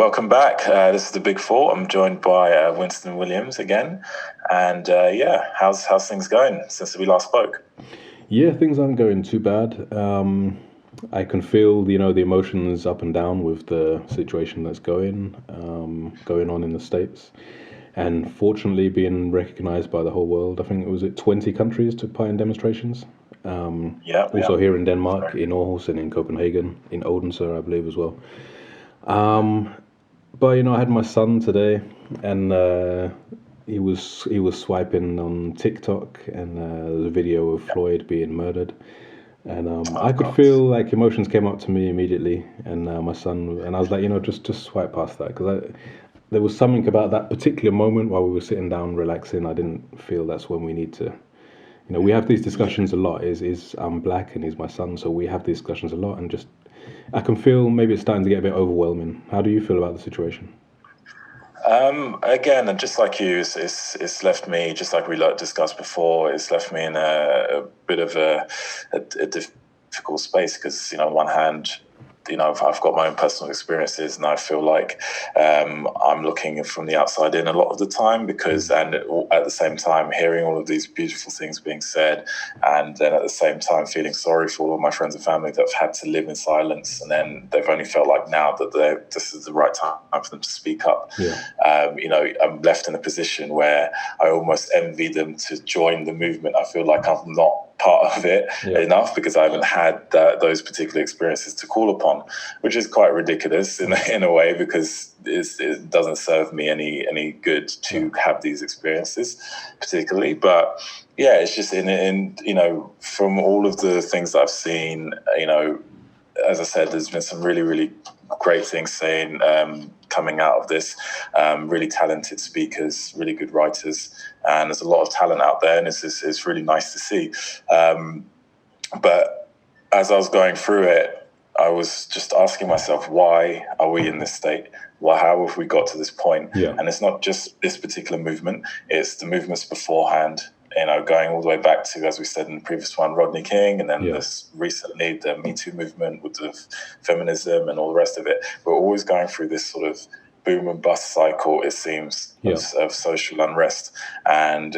welcome back. This is the Big Four. I'm joined by Winston Williams again. And how's things going since we last spoke? Yeah, things aren't going too bad. I can feel, the emotions up and down with the situation that's going on in the States. And fortunately being recognized by the whole world. I think, 20 countries took part in demonstrations? Also here in Denmark, in Aarhus and in Copenhagen, in Odense, I believe, as well. But I had my son today, and he was swiping on TikTok, and there was a video of Floyd being murdered, and I could feel like emotions came up to me immediately, and my son, and I was like, just swipe past that, because there was something about that particular moment while we were sitting down relaxing. I didn't feel that's when we need to. We have these discussions a lot. Is I'm black and he's my son, so we have these discussions a lot, and just I can feel maybe it's starting to get a bit overwhelming. How do you feel about the situation? Again, and just like you, it's left me, just like we discussed before, it's left me in a bit of a difficult space, because on one hand, I've got my own personal experiences, and I feel like I'm looking from the outside in a lot of the time, and at the same time hearing all of these beautiful things being said, and then at the same time feeling sorry for all of my friends and family that have had to live in silence, and then they've only felt like now that this is the right time for them to speak up. I'm left in a position where I almost envy them to join the movement. I feel like I'm not part of it enough, because I haven't had those particular experiences to call upon, which is quite ridiculous in a way, because it doesn't serve me any good to have these experiences particularly. But yeah, it's just in from all of the things that I've seen, as I said, there's been some really, really great things coming out of this, really talented speakers, really good writers, and there's a lot of talent out there, and it's really nice to see. But as I was going through it, I was just asking myself, why are we in this state? How have we got to this point? And it's not just this particular movement, it's the movements beforehand, going all the way back to, as we said in the previous one, Rodney King, and then this recently, the Me Too movement with the feminism and all the rest of it. We're always going through this sort of boom and bust cycle, it seems, of social unrest. And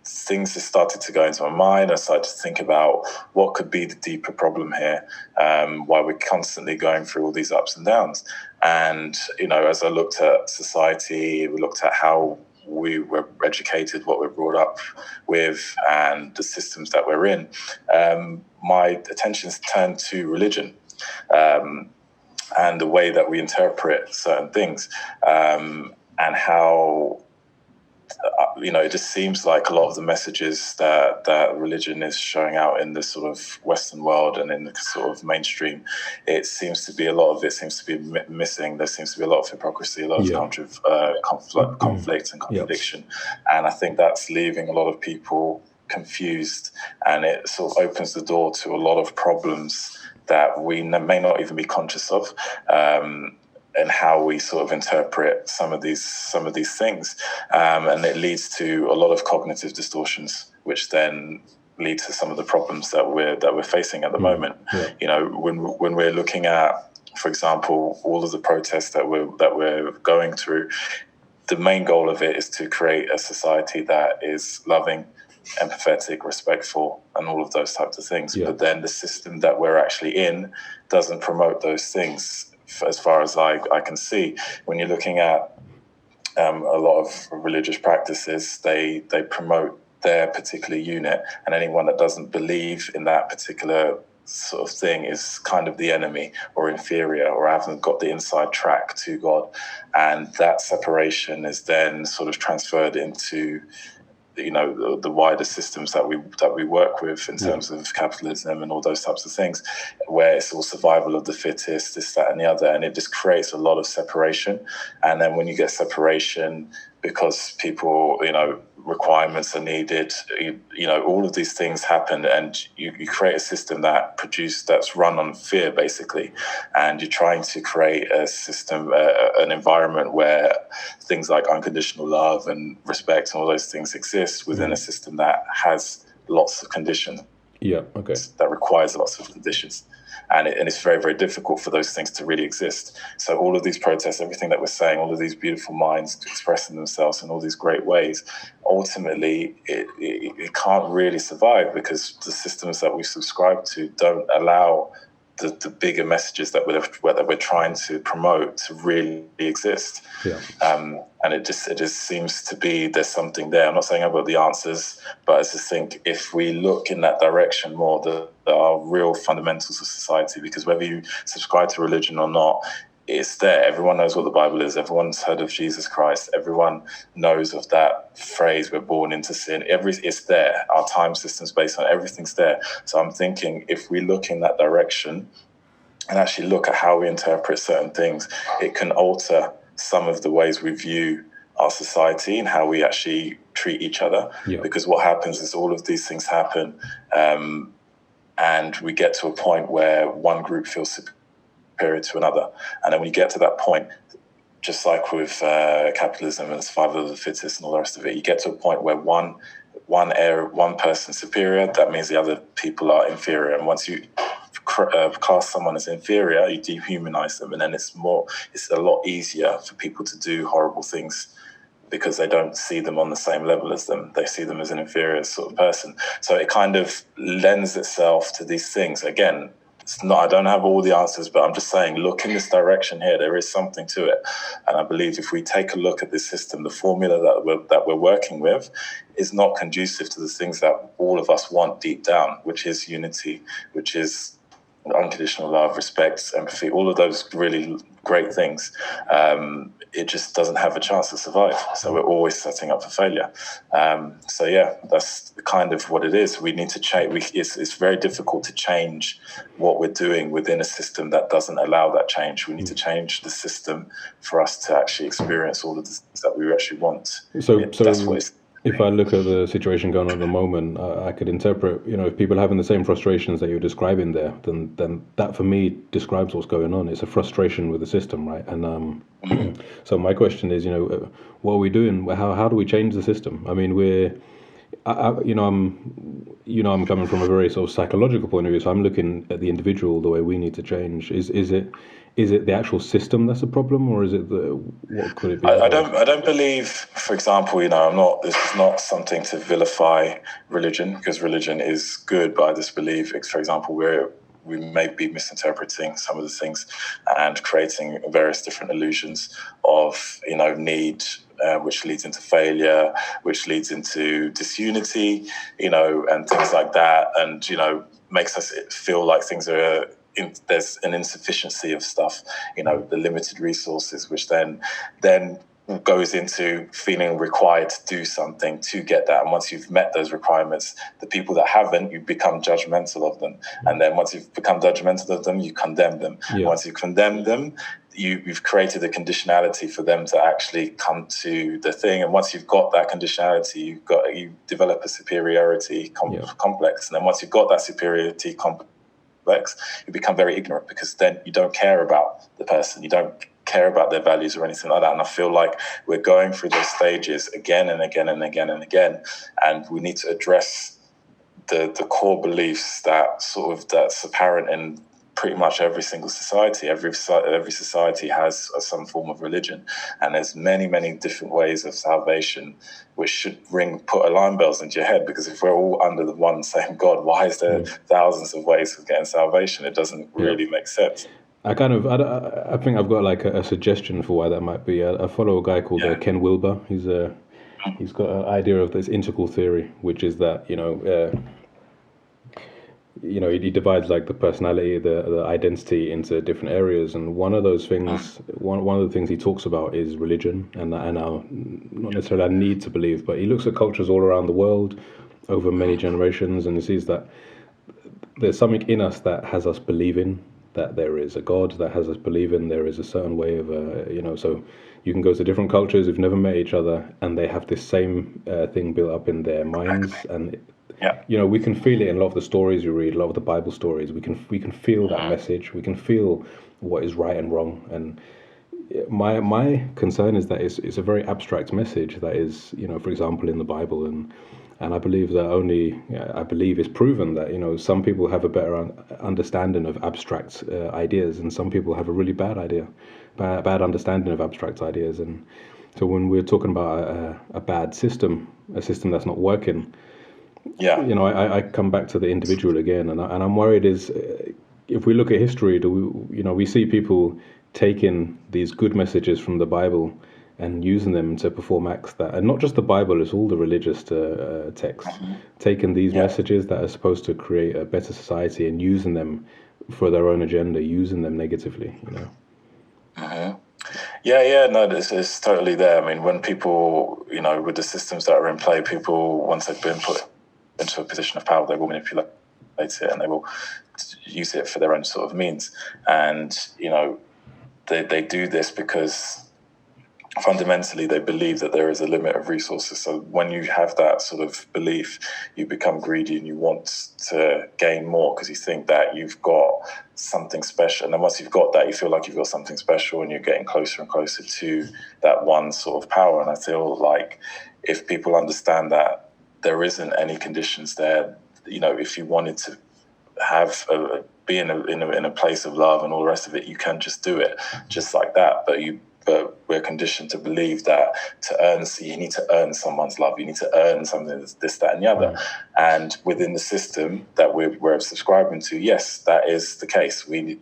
things just started to go into my mind. I started to think about what could be the deeper problem here, why we're constantly going through all these ups and downs. And, as I looked at society, we looked at how we were educated, what we're brought up with, and the systems that we're in, my attention's turned to religion, and the way that we interpret certain things, and how it just seems like a lot of the messages that religion is showing out in the sort of Western world and in the sort of mainstream, it seems to be a lot of it seems to be missing. There seems to be a lot of hypocrisy, a lot of conflict and contradiction. And I think that's leaving a lot of people confused, and it sort of opens the door to a lot of problems that we may not even be conscious of, and how we sort of interpret some of these things, and it leads to a lot of cognitive distortions, which then lead to some of the problems that we're facing at the moment. When we're looking at, for example, all of the protests that we're going through, the main goal of it is to create a society that is loving, empathetic, respectful, and all of those types of things. But then the system that we're actually in doesn't promote those things, as far as I can see. When you're looking at a lot of religious practices, they promote their particular unit, and anyone that doesn't believe in that particular sort of thing is kind of the enemy or inferior, or haven't got the inside track to God. And that separation is then sort of transferred into the wider systems that we work with in terms of capitalism and all those types of things, where it's all survival of the fittest, this, that, and the other, and it just creates a lot of separation. And then when you get separation, because people, requirements are needed, all of these things happen, and you create a system that's run on fear, basically. And you're trying to create a system, an environment where things like unconditional love and respect and all those things exist within a system that has lots of condition. that requires lots of conditions. And it's very, very difficult for those things to really exist. So all of these protests, everything that we're saying, all of these beautiful minds expressing themselves in all these great ways, ultimately it can't really survive because the systems that we subscribe to don't allow the bigger messages that we're trying to promote to really exist. And it just seems to be there's something there. I'm not saying I've got the answers, but I just think if we look in that direction more, there are real fundamentals of society, because whether you subscribe to religion or not, it's there. Everyone knows what the Bible is. Everyone's heard of Jesus Christ. Everyone knows of that phrase, we're born into sin. It's there. Our time system's based on everything's there. So I'm thinking if we look in that direction and actually look at how we interpret certain things, it can alter some of the ways we view our society and how we actually treat each other. Because what happens is all of these things happen and we get to a point where one group feels superior to another. And then when you get to that point, just like with capitalism and survival of the fittest and all the rest of it, you get to a point where one person's superior, that means the other people are inferior. And once you class someone as inferior, you dehumanize them, and then it's a lot easier for people to do horrible things because they don't see them on the same level as them. They see them as an inferior sort of person. So it kind of lends itself to these things. Again, I don't have all the answers, but I'm just saying, look in this direction here. There is something to it. And I believe if we take a look at this system, the formula that we're working with is not conducive to the things that all of us want deep down, which is unity, which is unconditional love, respect, empathy, all of those really great things. It just doesn't have a chance to survive. So we're always setting up for failure. So yeah, that's kind of what it is. We need to change. It's very difficult to change what we're doing within a system that doesn't allow that change. We need to change the system for us to actually experience all of the things that we actually want. That's what it's. If I look at the situation going on at the moment, I could interpret, if people are having the same frustrations that you're describing there, then that for me describes what's going on. It's a frustration with the system, right? And so my question is, what are we doing? How do we change the system? I mean, I'm coming from a very sort of psychological point of view, so I'm looking at the individual, the way we need to change. Is it the actual system that's a problem, or is it what could it be? I don't believe, for example, this is not something to vilify religion, because religion is good, but I just believe, for example, we may be misinterpreting some of the things and creating various different illusions of, need, which leads into failure, which leads into disunity, and things like that, and, makes us feel like things are... there's an insufficiency of stuff, the limited resources, which then goes into feeling required to do something to get that. And once you've met those requirements, the people that haven't, you become judgmental of them. And then once you've become judgmental of them, you condemn them. Yeah. Once you condemn them, you've created a conditionality for them to actually come to the thing. And once you've got that conditionality, you develop a superiority complex. And then once you've got that superiority complex, you become very ignorant, because then you don't care about the person, you don't care about their values or anything like that. And I feel like we're going through those stages again and again and again and again, and we need to address the core beliefs that's apparent in pretty much every single society. Every society has some form of religion, and there's many, many different ways of salvation, which should put alarm bells into your head, because if we're all under the one same God, why is there thousands of ways of getting salvation? It doesn't really make sense. I think I've got like a suggestion for why that might be. I follow a guy called Ken Wilber. He's got an idea of this integral theory, which is that he divides like the personality, the identity into different areas, and one of those things, one of the things he talks about is religion, and our, not necessarily our need to believe, but he looks at cultures all around the world over many generations, and he sees that there's something in us that has us believing that there is a God, that has us believing there is a certain way of, so you can go to different cultures who've never met each other, and they have this same thing built up in their minds, and we can feel it in a lot of the stories you read, a lot of the Bible stories. We can feel that message. We can feel what is right and wrong. And my concern is that it's a very abstract message that is, for example, in the Bible. And And I believe it's proven that, some people have a better understanding of abstract ideas, and some people have a really bad understanding of abstract ideas. And so when we're talking about a bad system, a system that's not working, I come back to the individual again, and I'm worried if we look at history, we see people taking these good messages from the Bible and using them to perform acts that, and not just the Bible, it's all the religious texts, taking these messages that are supposed to create a better society and using them for their own agenda, using them negatively, No, it's totally there. I mean, when people, with the systems that are in play, people, once they've been put into a position of power, they will manipulate it and they will use it for their own sort of means. And, they do this because fundamentally they believe that there is a limit of resources. So when you have that sort of belief, you become greedy and you want to gain more because you think that you've got something special. And then once you've got that, you feel like you've got something special and you're getting closer and closer to that one sort of power. And I feel like if people understand that there isn't any conditions there, if you wanted to have be in a place of love and all the rest of it, you can just do it just like that. But we're conditioned to believe that you need to earn someone's love. You need to earn something, this, that, and the other. And within the system that we're subscribing to, yes, that is the case. We've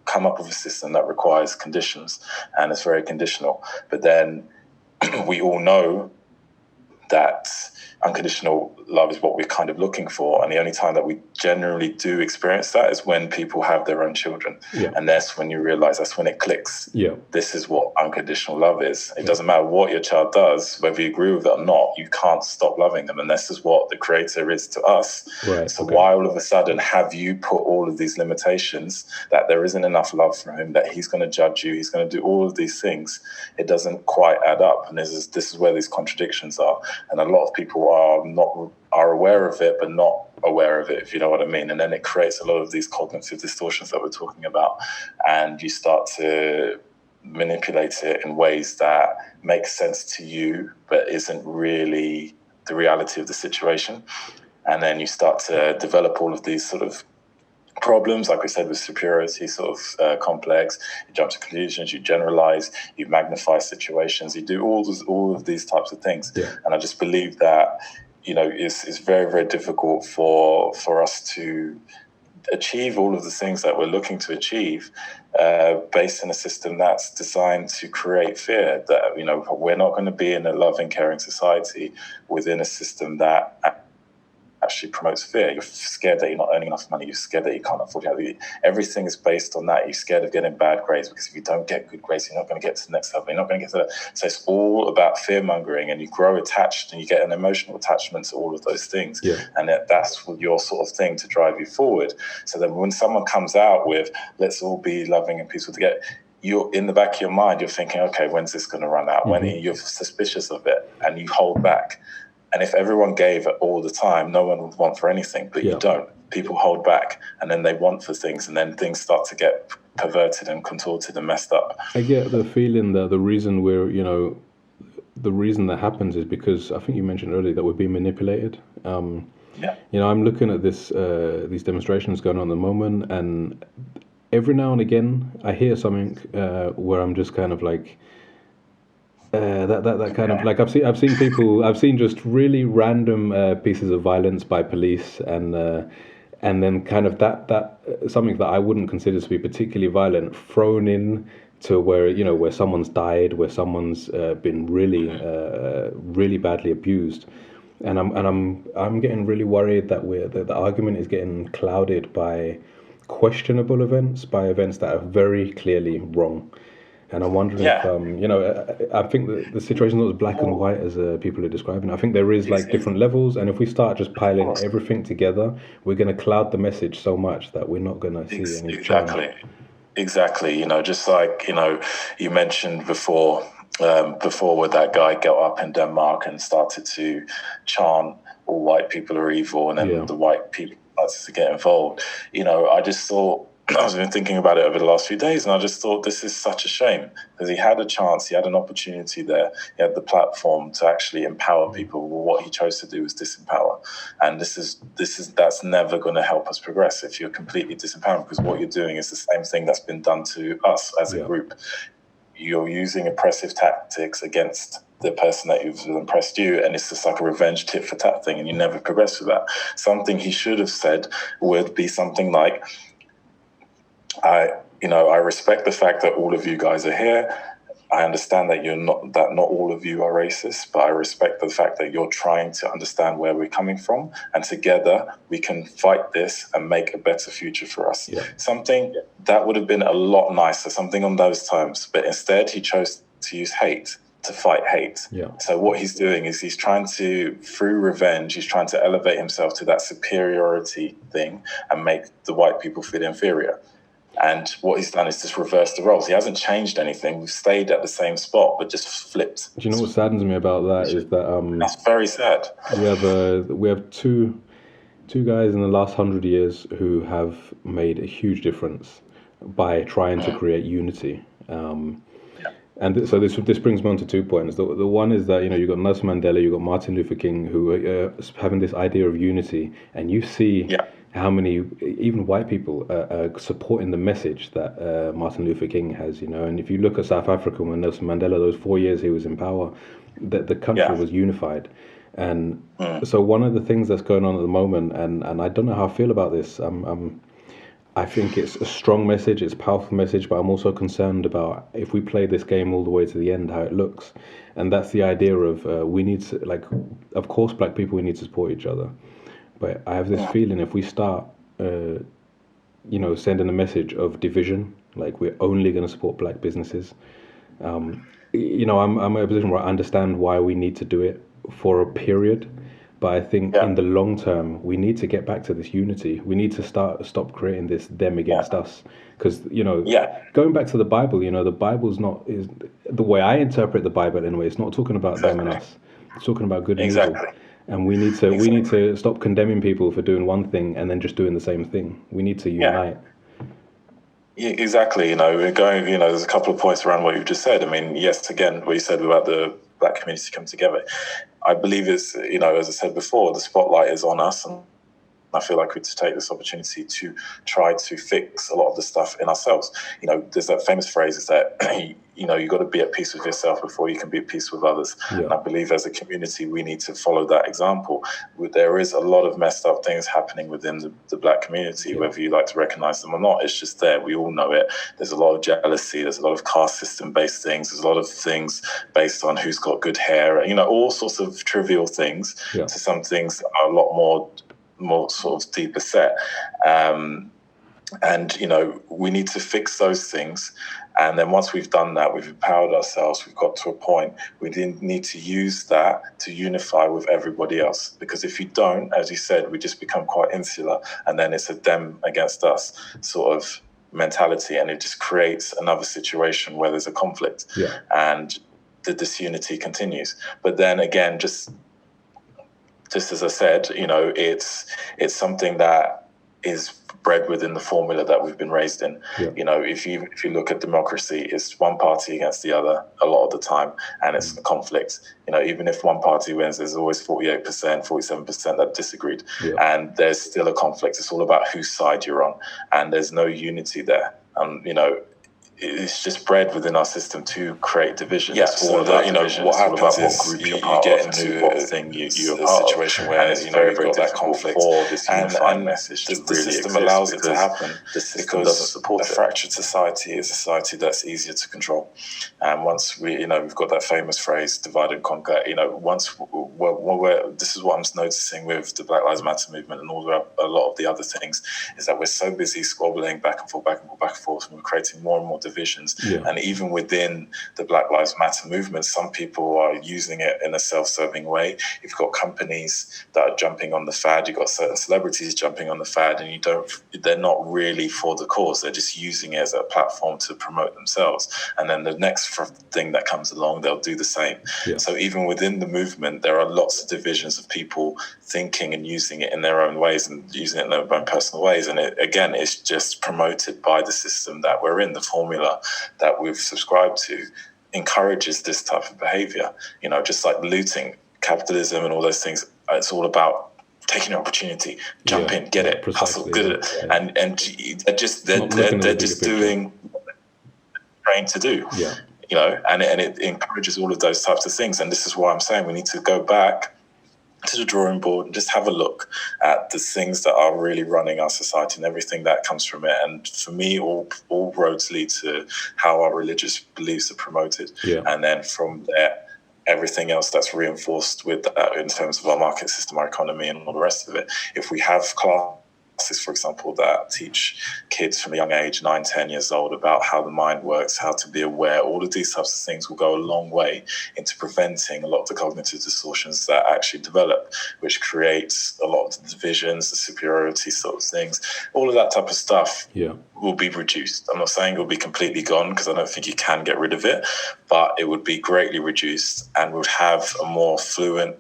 come up with a system that requires conditions, and it's very conditional. But then we all know that unconditional love is what we're kind of looking for. And the only time that we generally do experience that is when people have their own children. Yeah. And that's when you realize, that's when it clicks. Yeah. This is what unconditional love is. It doesn't matter what your child does, whether you agree with it or not, you can't stop loving them. And this is what the Creator is to us. Right. So why all of a sudden have you put all of these limitations that there isn't enough love for him, that he's going to judge you, he's going to do all of these things? It doesn't quite add up. And this is where these contradictions are. And a lot of people are aware of it, but not aware of it, if you know what I mean. And then it creates a lot of these cognitive distortions that we're talking about. And you start to manipulate it in ways that make sense to you, but isn't really the reality of the situation. And then you start to develop all of these sort of problems, like we said, with superiority sort of complex. You jump to conclusions, you generalize, you magnify situations, you do all of these types of things. Yeah. And I just believe that, it's very, very difficult for us to achieve all of the things that we're looking to achieve based in a system that's designed to create fear. That, we're not going to be in a loving, caring society within a system that actually promotes fear. You're scared that you're not earning enough money. You're scared that you can't afford it. Everything is based on that. You're scared of getting bad grades because if you don't get good grades, you're not going to get to the next level. You're not going to get to that. So it's all about fear mongering, and you grow attached and you get an emotional attachment to all of those things. Yeah. And that's your sort of thing to drive you forward. So then when someone comes out with, let's all be loving and peaceful together, you're in the back of your mind, you're thinking, okay, when's this going to run out? Mm-hmm. When you're suspicious of it and you hold back. And if everyone gave it all the time, no one would want for anything, but you don't. People hold back and then they want for things, and then things start to get perverted and contorted and messed up. I get the feeling that the reason the reason that happens is because I think you mentioned earlier that we're being manipulated. I'm looking at these demonstrations going on at the moment, and every now and again I hear something where I'm just kind of like, that kind of like I've seen just really random pieces of violence by police, and then kind of that something that I wouldn't consider to be particularly violent thrown in to where someone's died, where someone's been really really badly abused, and I'm getting really worried that the argument is getting clouded by questionable events, by events that are very clearly wrong. And I'm wondering if, I think the situation is not as black and white as people are describing. I think there is like different levels. And if we start just piling everything together, we're going to cloud the message so much that we're not going to see any change. Exactly. Just like, you mentioned before where that guy got up in Denmark and started to chant, all white people are evil. And then the white people started to get involved. I just thought, I've been thinking about it over the last few days, and I just thought this is such a shame, because he had a chance, he had an opportunity there, he had the platform to actually empower people. Well, what he chose to do was disempower, and that's never going to help us progress if you're completely disempowering, because what you're doing is the same thing that's been done to us as a group. You're using oppressive tactics against the person that who's impressed you, and it's just like a revenge tit for tat thing, and you never progress with that. Something he should have said would be something like, I respect the fact that all of you guys are here. I understand that not all of you are racist, but I respect the fact that you're trying to understand where we're coming from, and together we can fight this and make a better future for us. Yeah. Something that would have been a lot nicer, something on those terms, but instead he chose to use hate to fight hate. Yeah. So what he's doing is he's trying to, through revenge, he's trying to elevate himself to that superiority thing and make the white people feel inferior. And what he's done is just reverse the roles. He hasn't changed anything. We've stayed at the same spot, but just flipped. Do you know what saddens me about that is that that's very sad. We have two guys in the last 100 years who have made a huge difference by trying to create unity. And so this brings me on to 2 points. The one is that you've got Nelson Mandela, you've got Martin Luther King, who are having this idea of unity, and you see. Yeah. How many, even white people, are supporting the message that Martin Luther King has, And if you look at South Africa, when Nelson Mandela, those 4 years he was in power, the country was unified. And so one of the things that's going on at the moment, and I don't know how I feel about this, I think it's a strong message, it's a powerful message, but I'm also concerned about if we play this game all the way to the end, how it looks. And that's the idea of we need to, of course, black people, we need to support each other. But I have this feeling if we start, sending a message of division, like we're only going to support black businesses, I'm in a position where I understand why we need to do it for a period. But I think in the long term, we need to get back to this unity. We need to stop creating this them against us. Because, going back to the Bible, the Bible's is the way I interpret the Bible anyway, it's not talking about them and us. It's talking about good and evil. And we need to stop condemning people for doing one thing and then just doing the same thing. We need to unite. Yeah, exactly. We're going, there's a couple of points around what you've just said. I mean, yes, again, what you said about the black community coming together. I believe it's, as I said before, the spotlight is on us, and I feel like we need to take this opportunity to try to fix a lot of the stuff in ourselves. There's that famous phrase is that, you've got to be at peace with yourself before you can be at peace with others. Yeah. And I believe as a community, we need to follow that example. There is a lot of messed up things happening within the black community, whether you like to recognize them or not. It's just there. We all know it. There's a lot of jealousy. There's a lot of caste system based things. There's a lot of things based on who's got good hair, all sorts of trivial things to some things that are a lot more sort of deeper set. And, we need to fix those things. And then once we've done that, we've empowered ourselves, we've got to a point, we need to use that to unify with everybody else. Because if you don't, as you said, we just become quite insular, and then it's a them against us sort of mentality, and it just creates another situation where there's a conflict and the disunity continues. But then again, just as I said, it's something that is bred within the formula that we've been raised in. Yeah. If you look at democracy, it's one party against the other a lot of the time, and it's a conflict. Even if one party wins, there's always 48%, 47% that disagreed, and there's still a conflict. It's all about whose side you're on, and there's no unity there. It's just bred within our system to create division. Yes, so that, what happens is you get into what thing you're a situation where it's very, very that difficult conflict for this unifying message to the really system exist, allows it to because happen. the system Because doesn't support a it. fractured society is a society that's easier to control. And once we've got that famous phrase, divide and conquer. Once this is what I'm noticing with the Black Lives Matter movement and a lot of the other things, is that we're so busy squabbling back and forth, and we're creating more and more divisions. And even within the Black Lives Matter movement, some people are using it in a self-serving way. You've got companies that are jumping on the fad, you've got certain celebrities jumping on the fad, and they're not really for the cause, they're just using it as a platform to promote themselves. And then the next thing that comes along, they'll do the same. So even within the movement, there are lots of divisions of people thinking and using it in their own ways and using it in their own personal ways. And it's just promoted by the system that we're in. The formula that we've subscribed to encourages this type of behavior, just like looting, capitalism and all those things. It's all about taking an opportunity, jump in, get it, hustle, get it. And they're just doing what they're trained to do. And it encourages all of those types of things. And this is why I'm saying we need to go back to the drawing board and just have a look at the things that are really running our society and everything that comes from it. And for me, all roads lead to how our religious beliefs are promoted. And then from there, everything else that's reinforced with that in terms of our market system, our economy, and all the rest of it. If we have classes, for example, that teach kids from a young age, 9, 10 years old, about how the mind works, how to be aware, all of these types of things will go a long way into preventing a lot of the cognitive distortions that actually develop, which creates a lot of the divisions, the superiority sort of things. All of that type of stuff will be reduced. I'm not saying it will be completely gone, because I don't think you can get rid of it, but it would be greatly reduced and would have a more fluent,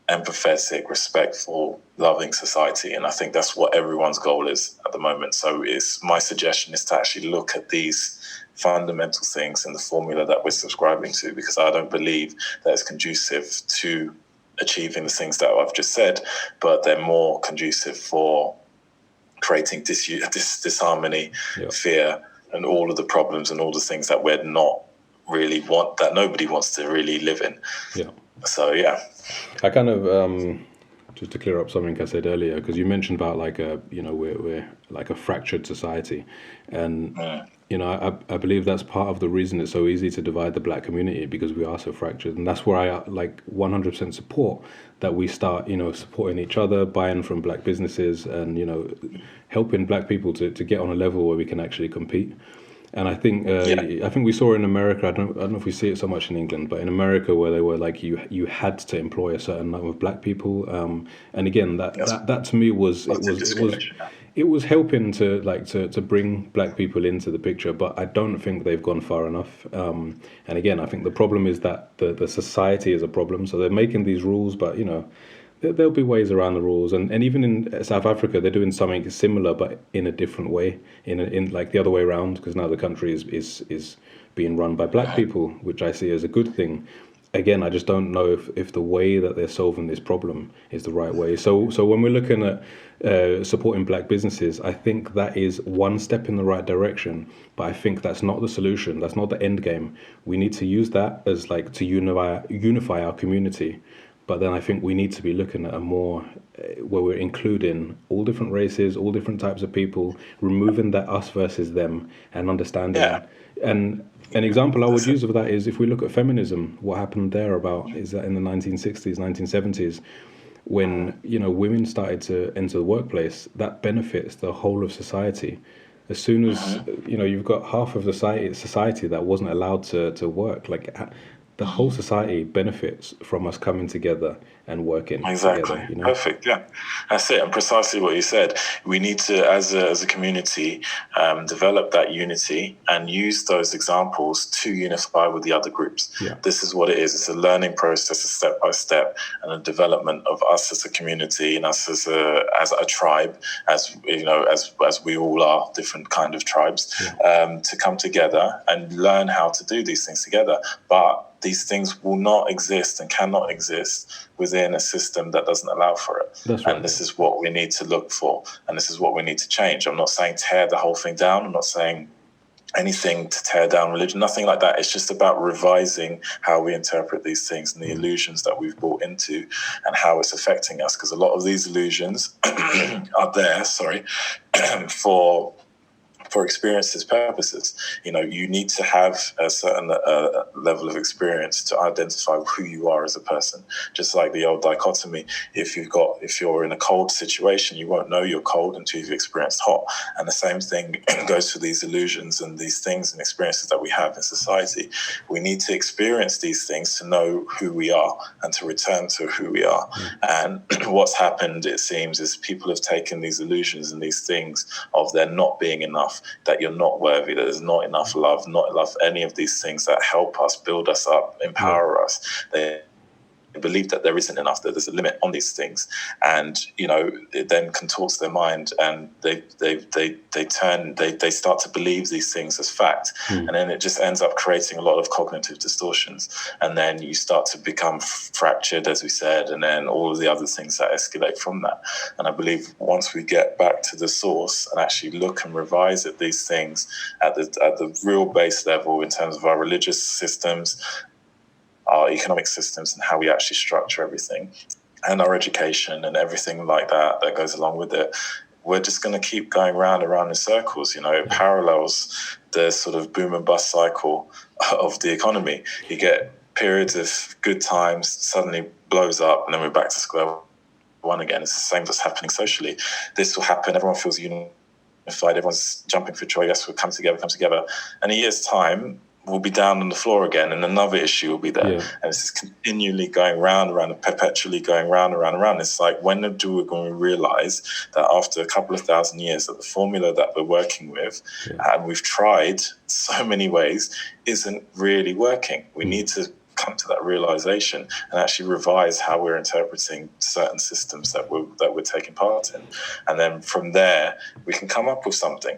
empathetic, respectful, loving society. And I think that's what everyone's goal is at the moment. So my suggestion is to actually look at these fundamental things in the formula that we're subscribing to, because I don't believe that it's conducive to achieving the things that I've just said, but they're more conducive for creating disharmony, fear, and all of the problems and all the things that we're not really that nobody wants to really live in. So I kind of just to clear up something I said earlier, because you mentioned about we're like a fractured society, and I believe that's part of the reason it's so easy to divide the Black community, because we are so fractured. And that's where I 100% support that we start supporting each other, buying from Black businesses, and helping Black people to get on a level where we can actually compete. And I think we saw in America, I don't know if we see it so much in England, but in America, where they were like you had to employ a certain number of Black people, and again that to me it was helping to bring Black people into the picture, but I don't think they've gone far enough. And again, I think the problem is that the society is a problem. So they're making these rules, but there'll be ways around the rules, and even in South Africa, they're doing something similar, but in a different way, in like the other way around, because now the country is being run by Black people, which I see as a good thing. Again, I just don't know if the way that they're solving this problem is the right way. So when we're looking at supporting Black businesses, I think that is one step in the right direction, but I think that's not the solution. That's not the end game. We need to use that as to unify our community. But then I think we need to be looking at a more where we're including all different races, all different types of people, removing that us versus them, and understanding. And an example I would use of that is if we look at feminism, what happened there is that in the 1960s, 1970s, when women started to enter the workplace, that benefits the whole of society. As soon as you've got half of the society that wasn't allowed to work, the whole society benefits from us coming together and working together. Perfect. That's it. And precisely what you said. We need to, as a community, develop that unity and use those examples to unify with the other groups. This is what it is. It's a learning process, a step by step, and a development of us as a community and us as a tribe, as we all are different kind of tribes, to come together and learn how to do these things together. But these things will not exist and cannot exist within a system that doesn't allow for it. That's right. And this is what we need to look for, and this is what we need to change. I'm not saying tear the whole thing down. I'm not saying anything to tear down religion, nothing like that. It's just about revising how we interpret these things and the illusions that we've bought into and how it's affecting us. Because a lot of these illusions are there, for for experiences purposes. You need to have a certain level of experience to identify who you are as a person. Just like the old dichotomy, if you're in a cold situation, you won't know you're cold until you've experienced hot. And the same thing goes for these illusions and these things and experiences that we have in society. We need to experience these things to know who we are and to return to who we are. And what's happened, it seems, is people have taken these illusions and these things of there not being enough, that you're not worthy, that there's not enough love, not enough any of these things that help us, build us up, empower us. They believe that there isn't enough, that there's a limit on these things, and it then contorts their mind, and they start to believe these things as fact, and then it just ends up creating a lot of cognitive distortions, and then you start to become fractured, as we said, and then all of the other things that escalate from that. And I believe once we get back to the source and actually look and revise at these things at the real base level in terms of our religious systems, our economic systems, and how we actually structure everything, and our education and everything like that goes along with it, we're just going to keep going round and round in circles. It parallels the sort of boom and bust cycle of the economy. You get periods of good times, suddenly blows up, and then we're back to square one again. It's the same that's happening socially. This will happen, everyone feels unified, everyone's jumping for joy, yes, we'll come together. And in a year's time, we'll be down on the floor again, and another issue will be there. Yeah. And it's just continually going round and round, and perpetually going round and round and round. It's like, when do we going to realize that after a couple of thousand years that the formula that we're working with, and we've tried so many ways, isn't really working? We need to come to that realization and actually revise how we're interpreting certain systems that we're taking part in. And then from there, we can come up with something.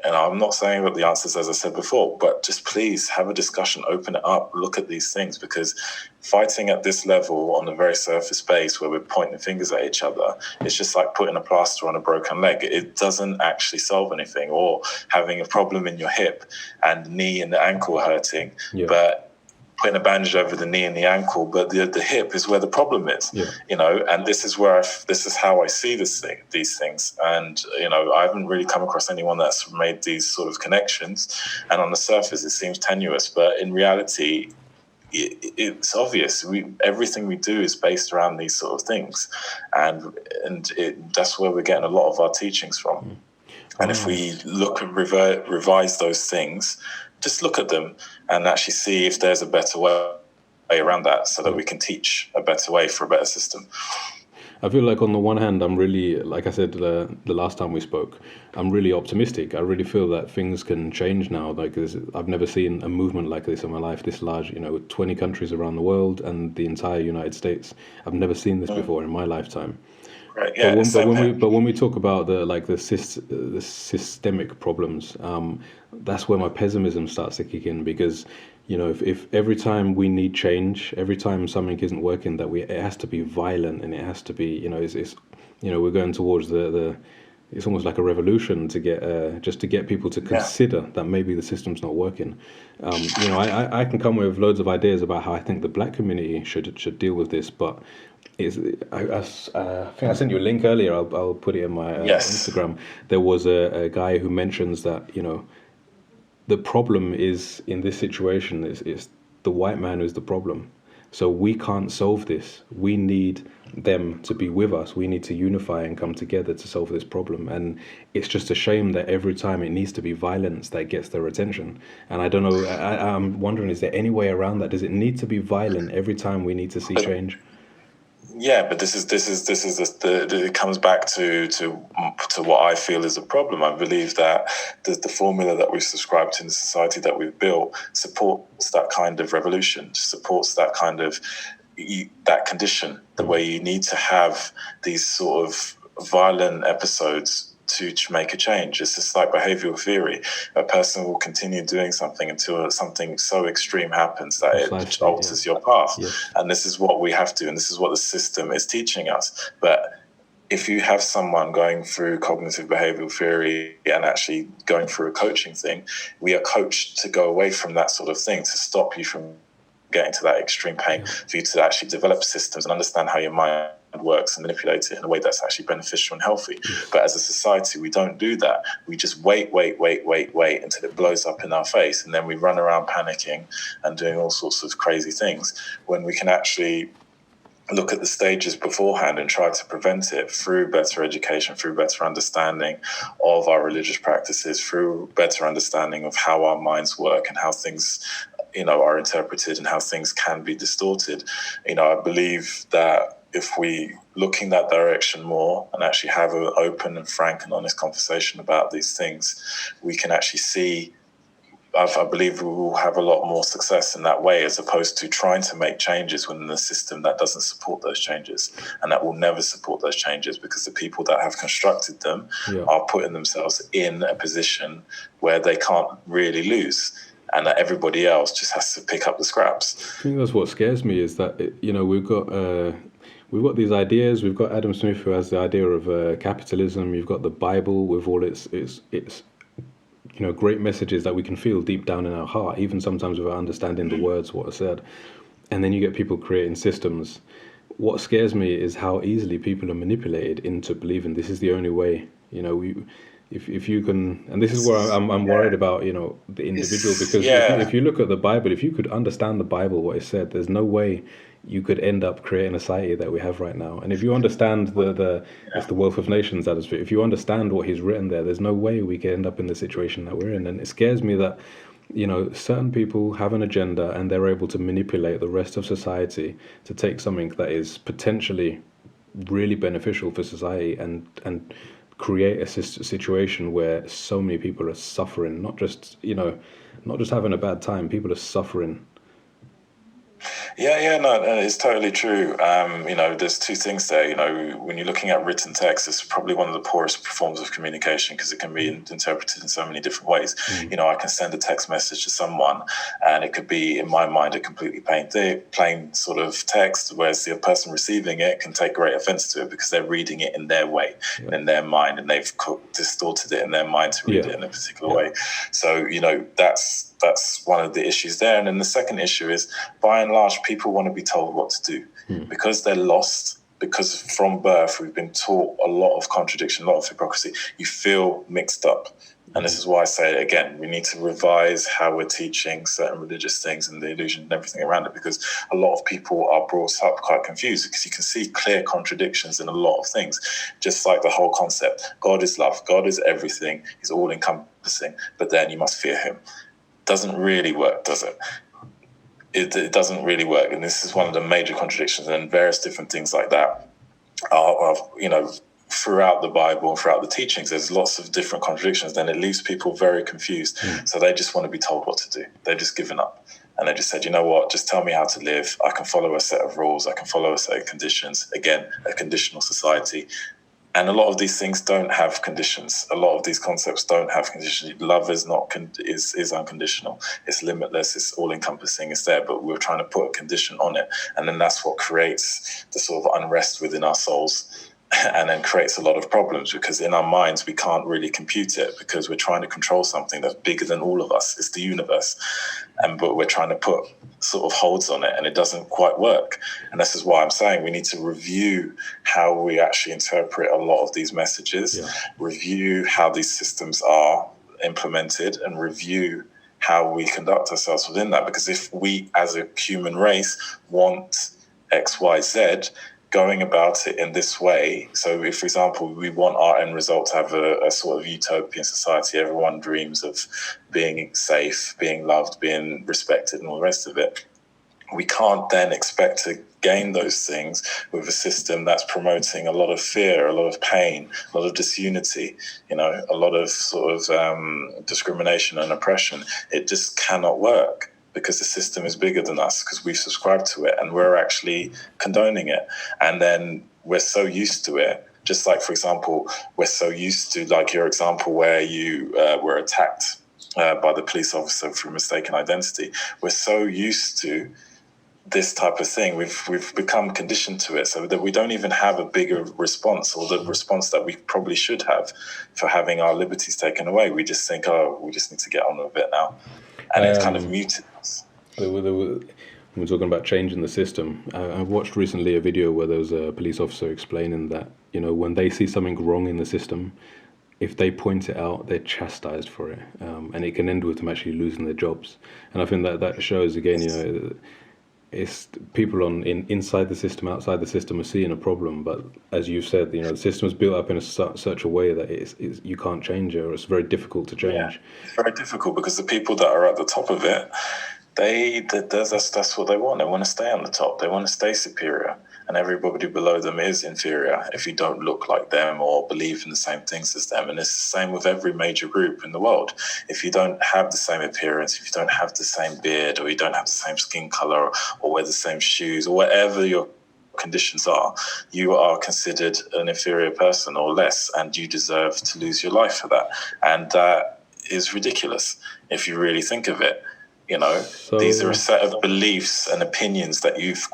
And I'm not saying that the answers, as I said before, but just please have a discussion, open it up, look at these things, because fighting at this level on a very surface base where we're pointing fingers at each other, it's just like putting a plaster on a broken leg. It doesn't actually solve anything. Or having a problem in your hip and the knee and the ankle hurting, but putting a bandage over the knee and the ankle, but the hip is where the problem is. And this is how I see these things. And I haven't really come across anyone that's made these sort of connections. And on the surface, it seems tenuous, but in reality, it's obvious. Everything we do is based around these sort of things, and that's where we're getting a lot of our teachings from. And if we look and revise those things, just look at them and actually see if there's a better way around that, so that we can teach a better way for a better system. I feel like on the one hand, I'm really, like I said the last time we spoke, I'm really optimistic. I really feel that things can change now. Like I've never seen a movement like this in my life, this large, 20 countries around the world and the entire United States. I've never seen this before in my lifetime. Right, yeah, but when we talk about the systemic problems, that's where my pessimism starts to kick in, because if every time we need change, every time something isn't working, it has to be violent, and it has to be we're going towards it's almost like a revolution to get people to consider that maybe the system's not working. I can come with loads of ideas about how I think the black community should deal with this, but I think I sent you a link earlier. I'll put it in my Instagram. There was a guy who mentions that the problem is in this situation is the white man who's the problem. So we can't solve this. We need them to be with us. We need to unify and come together to solve this problem. And it's just a shame that every time it needs to be violence that gets their attention. And I don't know. I'm wondering, is there any way around that? Does it need to be violent every time we need to see change? Yeah, but this is it comes back to what I feel is a problem. I believe that the formula that we've subscribed to in the society that we've built supports that kind of revolution, supports that kind of that condition, the way you need to have these sort of violent episodes to make a change. It's just like behavioral theory. A person will continue doing something until something so extreme happens that it alters your path. Yes. And this is what we have to, and this is what the system is teaching us. But if you have someone going through cognitive behavioral theory and actually going through a coaching thing, we are coached to go away from that sort of thing, to stop you from getting to that extreme pain, for you to actually develop systems and understand how your mind works and manipulate it in a way that's actually beneficial and healthy. But as a society, we don't do that. We just wait until it blows up in our face, and then we run around panicking and doing all sorts of crazy things, when we can actually look at the stages beforehand and try to prevent it through better education, through better understanding of our religious practices, through better understanding of how our minds work and how things, are interpreted and how things can be distorted. I believe that if we look in that direction more and actually have an open and frank and honest conversation about these things, we can actually see, I believe we will have a lot more success in that way, as opposed to trying to make changes within the system that doesn't support those changes, and that will never support those changes, because the people that have constructed them are putting themselves in a position where they can't really lose, and that everybody else just has to pick up the scraps. I think that's what scares me, is that we've got these ideas. We've got Adam Smith, who has the idea of capitalism. You've got the Bible with all its great messages that we can feel deep down in our heart, even sometimes without understanding the words what are said. And then you get people creating systems. What scares me is how easily people are manipulated into believing this is the only way. If you can, and this is where I'm worried about, the individual, because if you look at the Bible, if you could understand the Bible, what it said, there's no way you could end up creating a society that we have right now. And if you understand it's the wealth of nations, that is, if you understand what he's written there's no way we could end up in the situation that we're in. And it scares me that, certain people have an agenda and they're able to manipulate the rest of society to take something that is potentially really beneficial for society and create a situation where so many people are suffering, not just having a bad time, people are suffering. No, it's totally true. There's two things there. When you're looking at written text, it's probably one of the poorest forms of communication, because it can be interpreted in so many different ways. I can send a text message to someone, and it could be, in my mind, a completely plain sort of text, whereas the person receiving it can take great offense to it because they're reading it in their way, in their mind, and they've distorted it in their mind to read it in a particular way. So, that's one of the issues there. And then the second issue is, by and large, people want to be told what to do because they're lost. Because from birth, we've been taught a lot of contradiction, a lot of hypocrisy. You feel mixed up. And this is why I say, again, we need to revise how we're teaching certain religious things and the illusion and everything around it, because a lot of people are brought up quite confused, because you can see clear contradictions in a lot of things. Just like the whole concept, God is love, God is everything, he's all-encompassing, but then you must fear him. Doesn't really work, does it? It doesn't really work. And this is one of the major contradictions, and various different things like that are throughout the Bible and throughout the teachings, there's lots of different contradictions. Then it leaves people very confused. So they just want to be told what to do. They've just given up. And they just said, you know what, just tell me how to live. I can follow a set of rules. I can follow a set of conditions. Again, a conditional society. And a lot of these things don't have conditions. A lot of these concepts don't have conditions. Love is is unconditional. It's limitless. It's all-encompassing. It's there, but we're trying to put a condition on it. And then that's what creates the sort of unrest within our souls, and then creates a lot of problems, because in our minds we can't really compute it, because we're trying to control something that's bigger than all of us. It's the universe, but we're trying to put sort of holds on it, and it doesn't quite work. And this is why I'm saying we need to review how we actually interpret a lot of these messages, review how these systems are implemented, and review how we conduct ourselves within that. Because if we as a human race want X, Y, Z, going about it in this way, so if, for example, we want our end result to have a sort of utopian society, everyone dreams of being safe, being loved, being respected, and all the rest of it, we can't then expect to gain those things with a system that's promoting a lot of fear, a lot of pain, a lot of disunity, a lot of sort of discrimination and oppression. It just cannot work, because the system is bigger than us, because we've subscribed to it and we're actually condoning it. And then we're so used to it. Just like, for example, we're so used to, like your example where you were attacked by the police officer through mistaken identity. We're so used to this type of thing. We've become conditioned to it, so that we don't even have a bigger response, or the response that we probably should have for having our liberties taken away. We just think, we just need to get on with it now. And it's kind of muted us. we're talking about changing the system. I watched recently a video where there was a police officer explaining that, when they see something wrong in the system, if they point it out, they're chastised for it, and it can end with them actually losing their jobs. And I think that shows again, it's people inside the system, outside the system are seeing a problem. But as you said, the system is built up in such a way that it's you can't change it, or it's very difficult to change. Yeah, it's very difficult because the people that are at the top of it, that's what they want. They want to stay on the top. They want to stay superior. And everybody below them is inferior if you don't look like them or believe in the same things as them. And it's the same with every major group in the world. If you don't have the same appearance, if you don't have the same beard, or you don't have the same skin color, or wear the same shoes, or whatever your conditions are, you are considered an inferior person or less, and you deserve to lose your life for that. And that is ridiculous if you really think of it. These are a set of beliefs and opinions that you've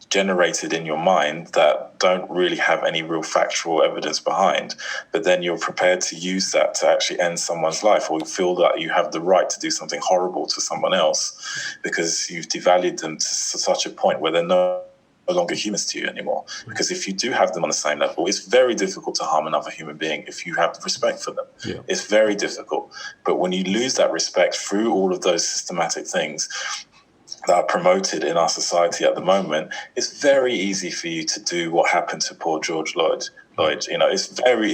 generated in your mind that don't really have any real factual evidence behind, but then you're prepared to use that to actually end someone's life, or feel that you have the right to do something horrible to someone else because you've devalued them to such a point where they're no longer humans to you anymore. Because if you do have them on the same level, it's very difficult to harm another human being if you have respect for them. Yeah. It's very difficult. But when you lose that respect through all of those systematic things that are promoted in our society at the moment, it's very easy for you to do what happened to poor George Floyd. It's very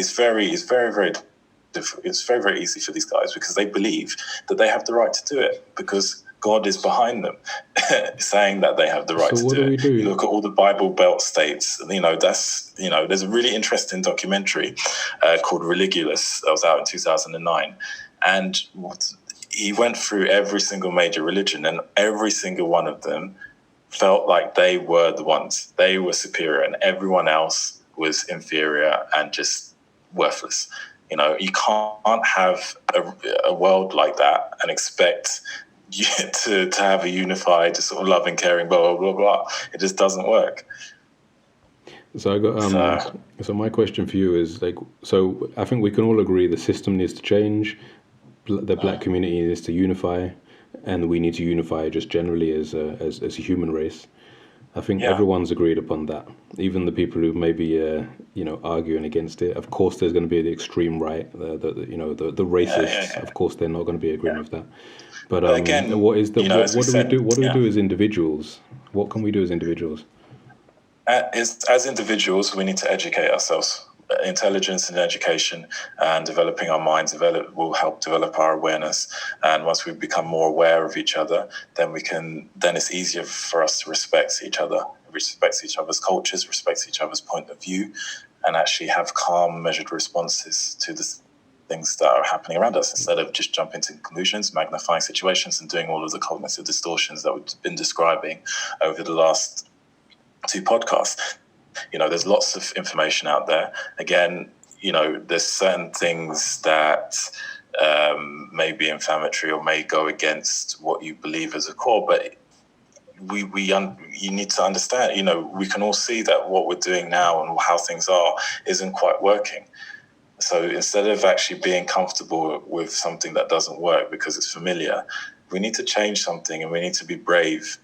easy for these guys because they believe that they have the right to do it because God is behind them, saying that they have the right to do it. You look at all the Bible Belt states, there's a really interesting documentary called Religulous that was out in 2009. And he went through every single major religion, and every single one of them felt like they were the ones. They were superior, and everyone else was inferior and just worthless. You can't have a world like that and expect to have a unified, sort of loving, caring, blah, blah, blah, blah. It just doesn't work. So I got so my question for you is so I think we can all agree the system needs to change. The black community needs to unify, and we need to unify just generally as a human race. I think everyone's agreed upon that. Even the people who may be arguing against it. Of course, there's going to be the extreme right, the racists. Of course, they're not going to be agreeing with that. But again, what do we do as individuals? What can we do as individuals? As individuals, we need to educate ourselves. Intelligence and education and developing our minds will help develop our awareness. And once we become more aware of each other, then it's easier for us to respect each other, respect each other's cultures, respect each other's point of view, and actually have calm, measured responses to the things that are happening around us, instead of just jumping to conclusions, magnifying situations, and doing all of the cognitive distortions that we've been describing over the last 2 podcasts. There's lots of information out there. Again, there's certain things that may be inflammatory or may go against what you believe as a core, but you need to understand, we can all see that what we're doing now and how things are isn't quite working. So instead of actually being comfortable with something that doesn't work because it's familiar, we need to change something, and we need to be brave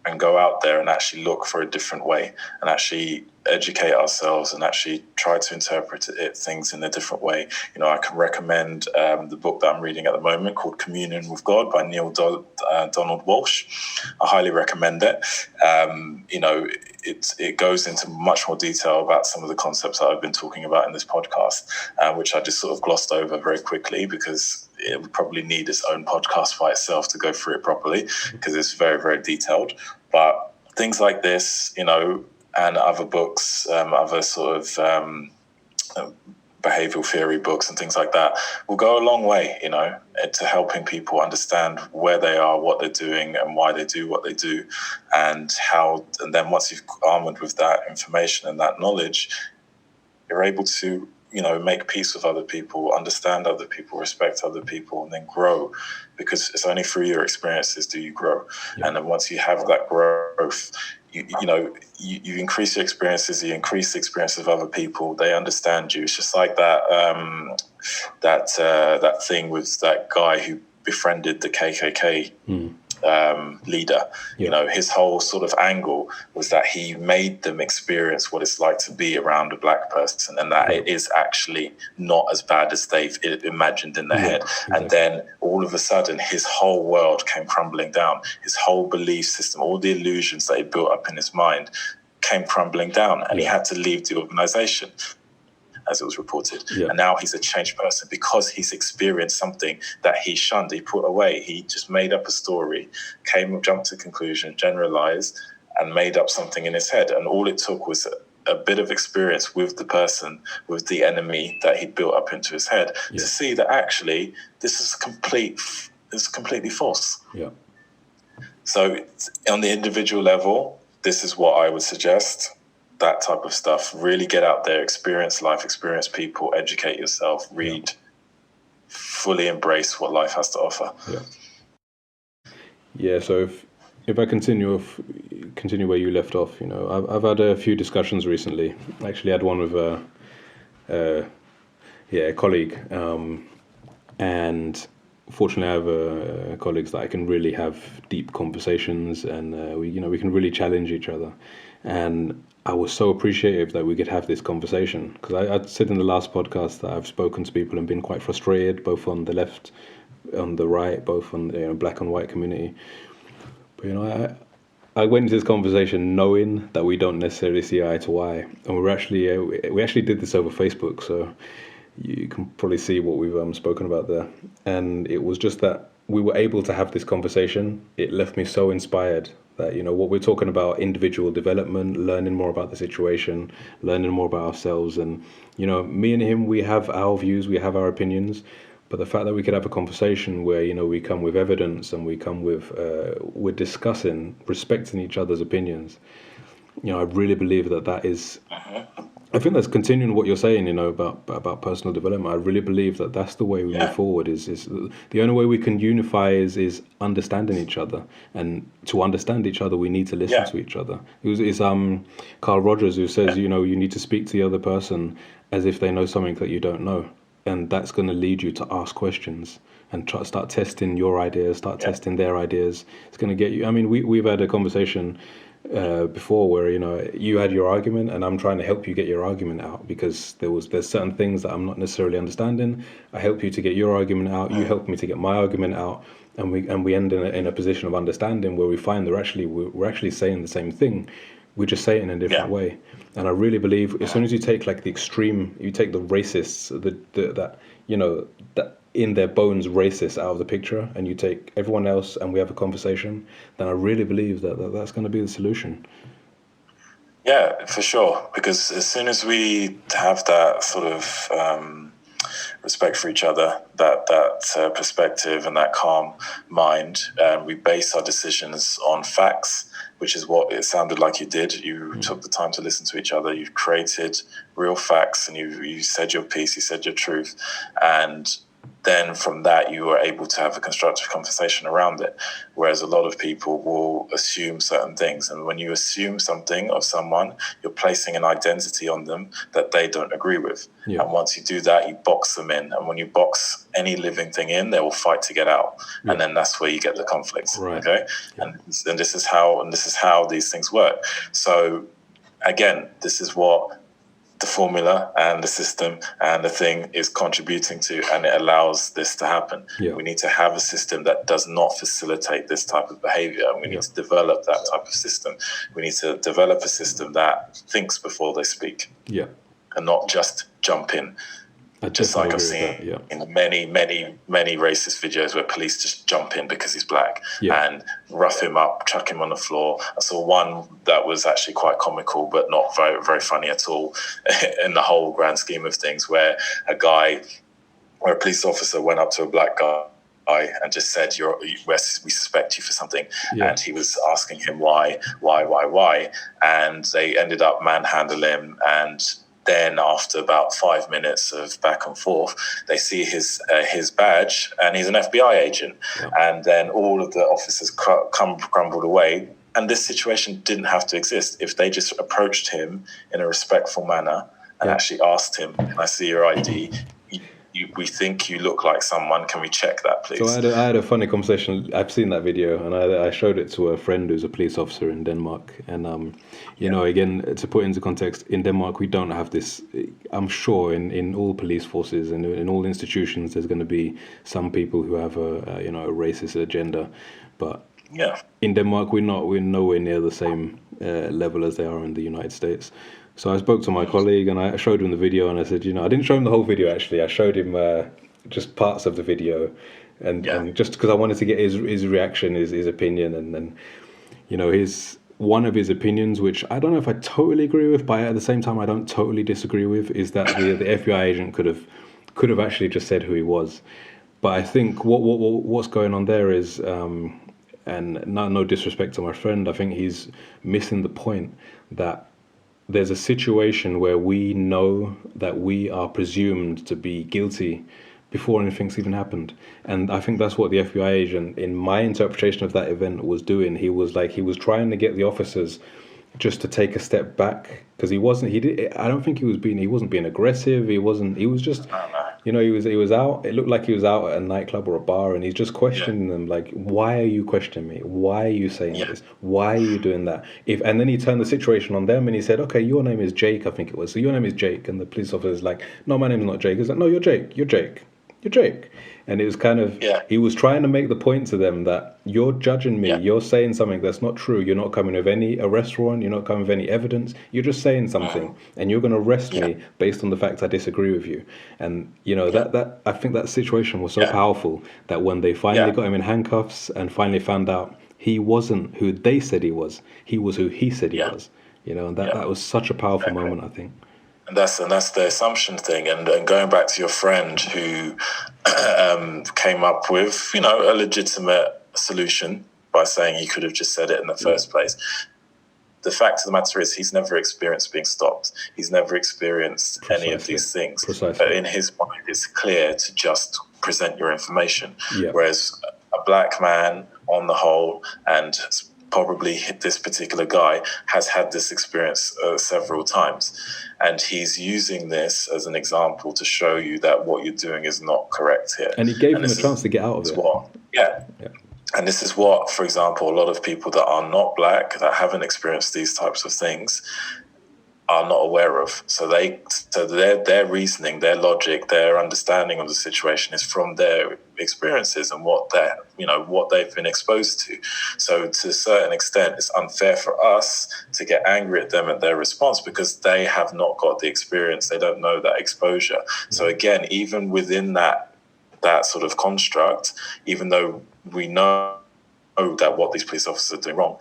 and go out there and actually look for a different way and actually educate ourselves and actually try to interpret things in a different way. I can recommend the book that I'm reading at the moment called Communion with God by Neil Donald Walsh. I highly recommend it. It goes into much more detail about some of the concepts that I've been talking about in this podcast, which I just sort of glossed over very quickly because it would probably need its own podcast by itself to go through it properly because it's very, very detailed. But things like this, and other books, other sort of behavioural theory books and things like that will go a long way, to helping people understand where they are, what they're doing, and why they do what they do, and how. And then once you've armored with that information and that knowledge, you're able to, make peace with other people, understand other people, respect other people, and then grow. Because it's only through your experiences do you grow. Yeah. And then once you have that growth, you increase your experiences, you increase the experience of other people, they understand you. It's just like that thing with that guy who befriended the KKK leader. You know, his whole sort of angle was that he made them experience what it's like to be around a black person, and that it is actually not as bad as they've imagined in their head. Exactly. And then all of a sudden, his whole world came crumbling down. His whole belief system, all the illusions that he built up in his mind, came crumbling down, and he had to leave the organization, as it was reported. And now he's a changed person because he's experienced something that he shunned, he put away. He just made up a story, jumped to a conclusion, generalized, and made up something in his head. And all it took was a bit of experience with the person, with the enemy that he built up into his head, to see that actually this is completely false. So on the individual level, this is what I would suggest. That type of stuff. Really get out there, experience life, experience people, educate yourself, read, fully embrace what life has to offer. So if I continue where you left off, you know, I've had a few discussions recently. I actually had one with a colleague, and fortunately I have colleagues that I can really have deep conversations, and we can really challenge each other. And I was so appreciative that we could have this conversation, because I'd said in the last podcast that I've spoken to people and been quite frustrated, both on the left, on the right, both on the black and white community. But I went into this conversation knowing that we don't necessarily see eye to eye, and we actually did this over Facebook, so you can probably see what we've spoken about there. And it was just that we were able to have this conversation. It left me so inspired that, you know, what we're talking about, individual development, learning more about the situation, learning more about ourselves. And, you know, me and him, we have our views, we have our opinions. But the fact that we could have a conversation where, you know, we come with evidence and we come with, we're discussing, respecting each other's opinions. You know, I really believe that is, I think that's continuing what you're saying, you know, about personal development. I really believe that that's the way we move forward. Is the only way we can unify is understanding each other, and to understand each other, we need to listen to each other. It's Carl Rogers who says, you know, you need to speak to the other person as if they know something that you don't know, and that's going to lead you to ask questions and start testing your ideas, testing their ideas. It's going to get you. I mean, we've had a conversation before where, you know, you had your argument and I'm trying to help you get your argument out, because there's certain things that I'm not necessarily understanding. I help you to get your argument out, you help me to get my argument out, and we end in a position of understanding where we find we're actually saying the same thing, we just say it in a different way. And I really believe as soon as you take like the extreme, you take the racists, that you know, that in their bones racist out of the picture, and you take everyone else and we have a conversation, then I really believe that's going to be the solution. Yeah, for sure. Because as soon as we have that sort of respect for each other, that perspective and that calm mind, we base our decisions on facts, which is what it sounded like you did. You took the time to listen to each other. You've created real facts, and you said your piece, you said your truth, and then from that you were able to have a constructive conversation around it. Whereas a lot of people will assume certain things, and when you assume something of someone, you're placing an identity on them that they don't agree with. And once you do that, you box them in, and when you box any living thing in, they will fight to get out, and then that's where you get the conflict. Okay, and this is how these things work. So again, this is what the formula and the system and the thing is contributing to, and it allows this to happen. We need to have a system that does not facilitate this type of behavior, and we need to develop that type of system. We need to develop a system that thinks before they speak, and not just jump in. Just like I've seen in many racist videos where police just jump in because he's black and rough him up, chuck him on the floor. I saw one that was actually quite comical, but not very, very funny at all in the whole grand scheme of things, where a police officer went up to a black guy and just said, we suspect you for something. And he was asking him why, and they ended up manhandling him. And then after about 5 minutes of back and forth, they see his badge, and he's an FBI agent. And then all of the officers crumbled away. And this situation didn't have to exist if they just approached him in a respectful manner and actually asked him, "Can I see your ID?" we think you look like someone. Can we check that, please? So I had a funny conversation. I've seen that video, and I showed it to a friend who's a police officer in Denmark. And you know, again, to put into context, in Denmark we don't have this. I'm sure in all police forces and in all institutions, there's going to be some people who have a racist agenda, but in Denmark we're nowhere near the same level as they are in the United States. So I spoke to my colleague and I showed him the video, and I said, I didn't show him the whole video actually. I showed him just parts of the video, and just because I wanted to get his reaction, his opinion, and then one of his opinions, which I don't know if I totally agree with, but at the same time I don't totally disagree with, is that the FBI agent could have actually just said who he was. But I think what's going on there is, and no disrespect to my friend, I think he's missing the point that there's a situation where we know that we are presumed to be guilty before anything's even happened. And I think that's what the FBI agent, in my interpretation of that event, was doing. He was trying to get the officers just to take a step back, because I don't think he wasn't being aggressive. He was just, he was out. It looked like he was out at a nightclub or a bar, and he's just questioning them, like, why are you questioning me? Why are you saying this? Why are you doing that? And then he turned the situation on them and he said, okay, your name is Jake, I think it was. So your name is Jake. And the police officer's like, no, my name's not Jake. He's like, no, you're Jake. You're Jake. You're Jake. And it was kind of, he was trying to make the point to them that you're judging me. You're saying something that's not true. You're not coming with any arrest warrant. You're not coming with any evidence. You're just saying something, and you're going to arrest me based on the fact I disagree with you. And that I think that situation was so powerful that when they finally got him in handcuffs and finally found out he wasn't who they said he was who he said he was. And that was such a powerful moment, I think. And that's the assumption thing. And going back to your friend who came up with, a legitimate solution by saying he could have just said it in the first place. The fact of the matter is he's never experienced being stopped. He's never experienced any of these things. But in his mind, it's clear to just present your information. Whereas a black man on the whole, and probably this particular guy, has had this experience several times. And he's using this as an example to show you that what you're doing is not correct here. And he gave him a chance to get out of it. And this is what, for example, a lot of people that are not black, that haven't experienced these types of things, are not aware of. So their reasoning, their logic, their understanding of the situation is from their experiences and what they've been exposed to. So to a certain extent, it's unfair for us to get angry at them at their response because they have not got the experience. They don't know that exposure. So again, even within that sort of construct, even though we know that what these police officers are doing wrong,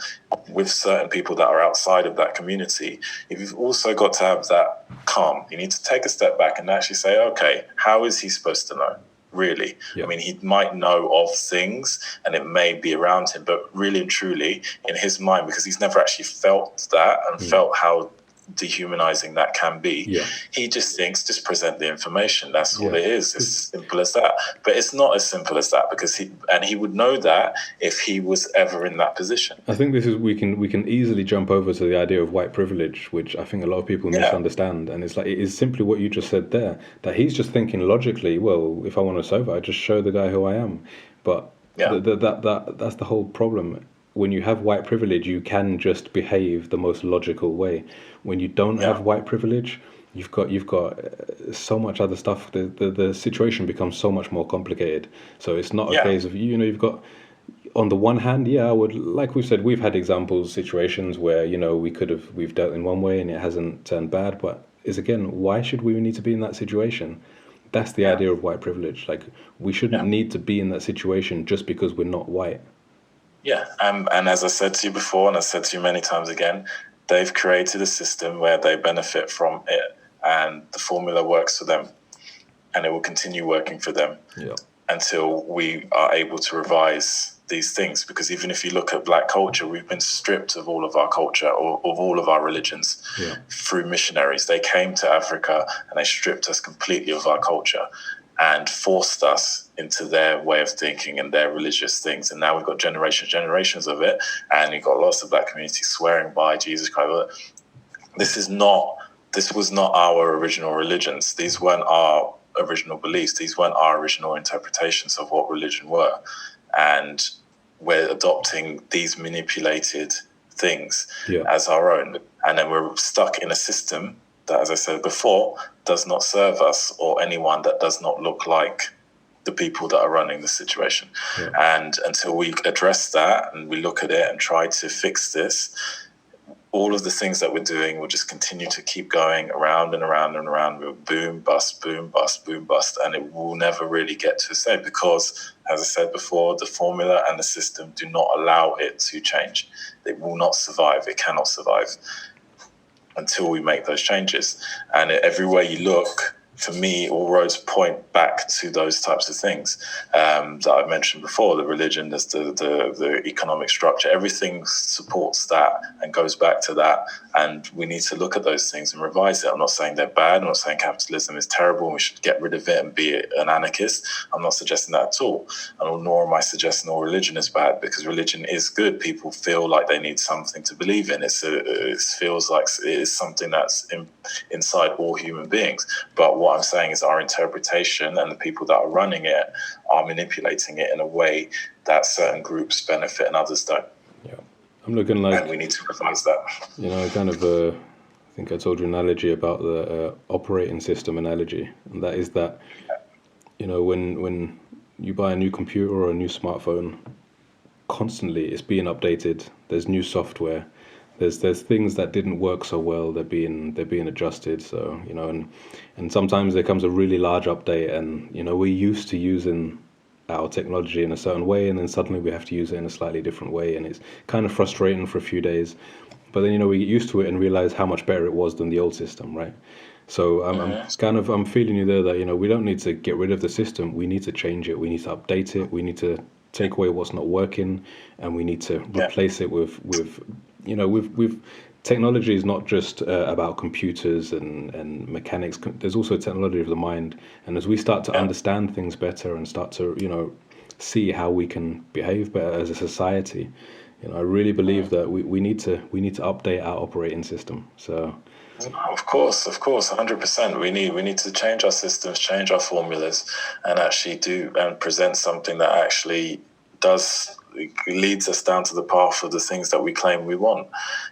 with certain people that are outside of that community, you've also got to have that calm. You need to take a step back and actually say, okay, how is he supposed to know? Really? I mean, he might know of things and it may be around him, but really and truly in his mind, because he's never actually felt that and felt how dehumanizing that can be, he just thinks, just present the information. That's all it is. It's simple as that. But it's not as simple as that, because he would know that if he was ever in that position. I think we can easily jump over to the idea of white privilege, which I think a lot of people misunderstand. And it's like, it is simply what you just said there, that he's just thinking logically, well, if I want to sober, I just show the guy who I am. But that's the whole problem. When you have white privilege, you can just behave the most logical way. When you don't have white privilege, you've got so much other stuff. The situation becomes so much more complicated. So it's not a case of, you've got, on the one hand, I would, like we've said, we've had examples, situations where, we've dealt in one way and it hasn't turned bad. But is again, why should we need to be in that situation? That's the idea of white privilege. Like, we shouldn't need to be in that situation just because we're not white. And as I said to you before, and I said to you many times again, they've created a system where they benefit from it, and the formula works for them, and it will continue working for them until we are able to revise these things. Because even if you look at black culture, we've been stripped of all of our culture, or of all of our religions through missionaries. They came to Africa and they stripped us completely of our culture and forced us into their way of thinking and their religious things. And now we've got generations of it, and you've got lots of black communities swearing by Jesus Christ. This was not our original religions. These weren't our original beliefs. These weren't our original interpretations of what religion were. And we're adopting these manipulated things as our own. And then we're stuck in a system that, as I said before, does not serve us or anyone that does not look like the people that are running the situation. And until we address that and we look at it and try to fix this, all of the things that we're doing will just continue to keep going around and around and around. We'll boom, bust, boom, bust, boom, bust. And it will never really get to a state because, as I said before, the formula and the system do not allow it to change. It will not survive. It cannot survive until we make those changes. And everywhere you look, for me, all roads point back to those types of things that I mentioned before. The religion, the economic structure, everything supports that and goes back to that. And we need to look at those things and revise it. I'm not saying they're bad. I'm not saying capitalism is terrible and we should get rid of it and be an anarchist. I'm not suggesting that at all. And nor am I suggesting all religion is bad, because religion is good. People feel like they need something to believe in. It feels like it is something that's inside all human beings. But what I'm saying is our interpretation and the people that are running it are manipulating it in a way that certain groups benefit and others don't. Yeah, I'm looking like... And we need to revise that. You know, kind of I think I told you an analogy about the operating system analogy. And that is that, you know, when you buy a new computer or a new smartphone, constantly it's being updated. There's new software. There's things that didn't work so well. They're being adjusted. So, you know, and sometimes there comes a really large update, and you know, we're used to using our technology in a certain way, and then suddenly we have to use it in a slightly different way, and it's kind of frustrating for a few days. But then, you know, we get used to it and realize how much better it was than the old system, right? So I'm feeling you there that, you know, we don't need to get rid of the system. We need to change it. We need to update it. We need to take away what's not working, and we need to replace it with you know, with technology is not just about computers and mechanics. There's also technology of the mind. And as we start to understand things better and start to, you know, see how we can behave better as a society, you know, I really believe that we need to update our operating system. So. Of course, 100%. We need to change our systems, change our formulas, and actually do and present something that actually leads us down to the path of the things that we claim we want.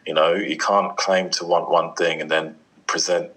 You know, you can't claim to want one thing and then present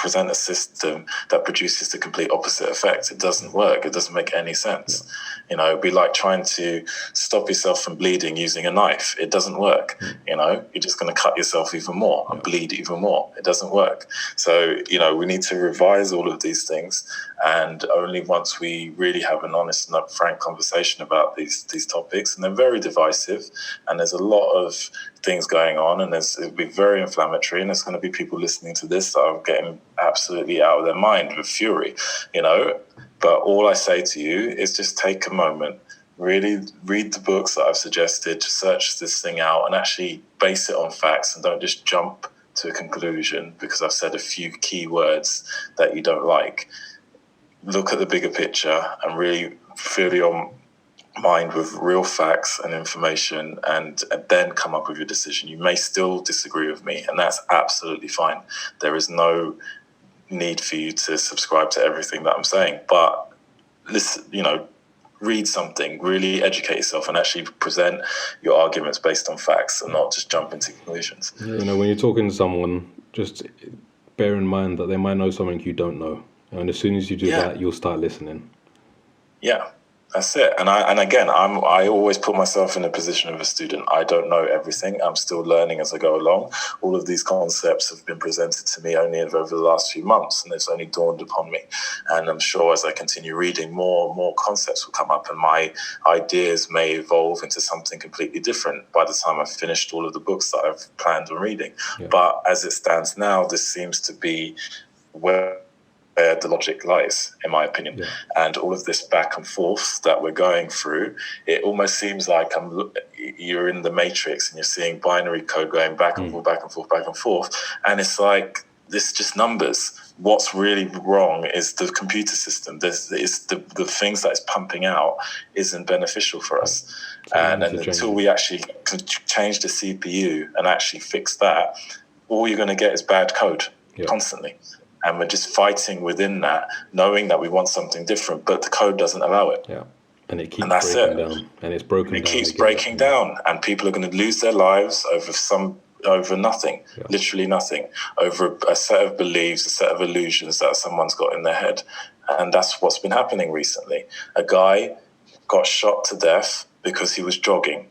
a system that produces the complete opposite effect. It doesn't work. It doesn't make any sense. You know, it'd be like trying to stop yourself from bleeding using a knife. It doesn't work. You know, you're just going to cut yourself even more and bleed even more. It doesn't work. So, you know, we need to revise all of these things, and only once we really have an honest and upfront conversation about these topics, and they're very divisive, and there's a lot of things going on, and it'll be very inflammatory, and there's going to be people listening to this that are getting absolutely out of their mind with fury, you know. But all I say to you is just take a moment, really read the books that I've suggested, search this thing out and actually base it on facts, and don't just jump to a conclusion because I've said a few key words that you don't like. Look at the bigger picture and really fill your mind with real facts and information, and then come up with your decision. You may still disagree with me, and that's absolutely fine. There is no need for you to subscribe to everything that I'm saying, but listen, you know, read something, really educate yourself, and actually present your arguments based on facts and not just jump into conclusions. You know, when you're talking to someone, just bear in mind that they might know something you don't know, and as soon as you do that, you'll start listening. Yeah. That's it. And I always put myself in the position of a student. I don't know everything. I'm still learning as I go along. All of these concepts have been presented to me only over the last few months, and it's only dawned upon me. And I'm sure as I continue reading, more concepts will come up, and my ideas may evolve into something completely different by the time I've finished all of the books that I've planned on reading. Yeah. But as it stands now, this seems to be where the logic lies, in my opinion. Yeah. And all of this back and forth that we're going through, it almost seems like you're in the Matrix and you're seeing binary code going back and forth, back and forth, back and forth. And it's like, this is just numbers. What's really wrong is the computer system. The things that it's pumping out isn't beneficial for us. And until we actually change the CPU and actually fix that, all you're going to get is bad code constantly. and we're just fighting within that, knowing that we want something different, but the code doesn't allow it. Yeah. And it keeps breaking down, and it's broken down. It keeps breaking down, and people are going to lose their lives over nothing, literally nothing, over a set of beliefs, a set of illusions that someone's got in their head. And that's what's been happening recently. A guy got shot to death because he was jogging.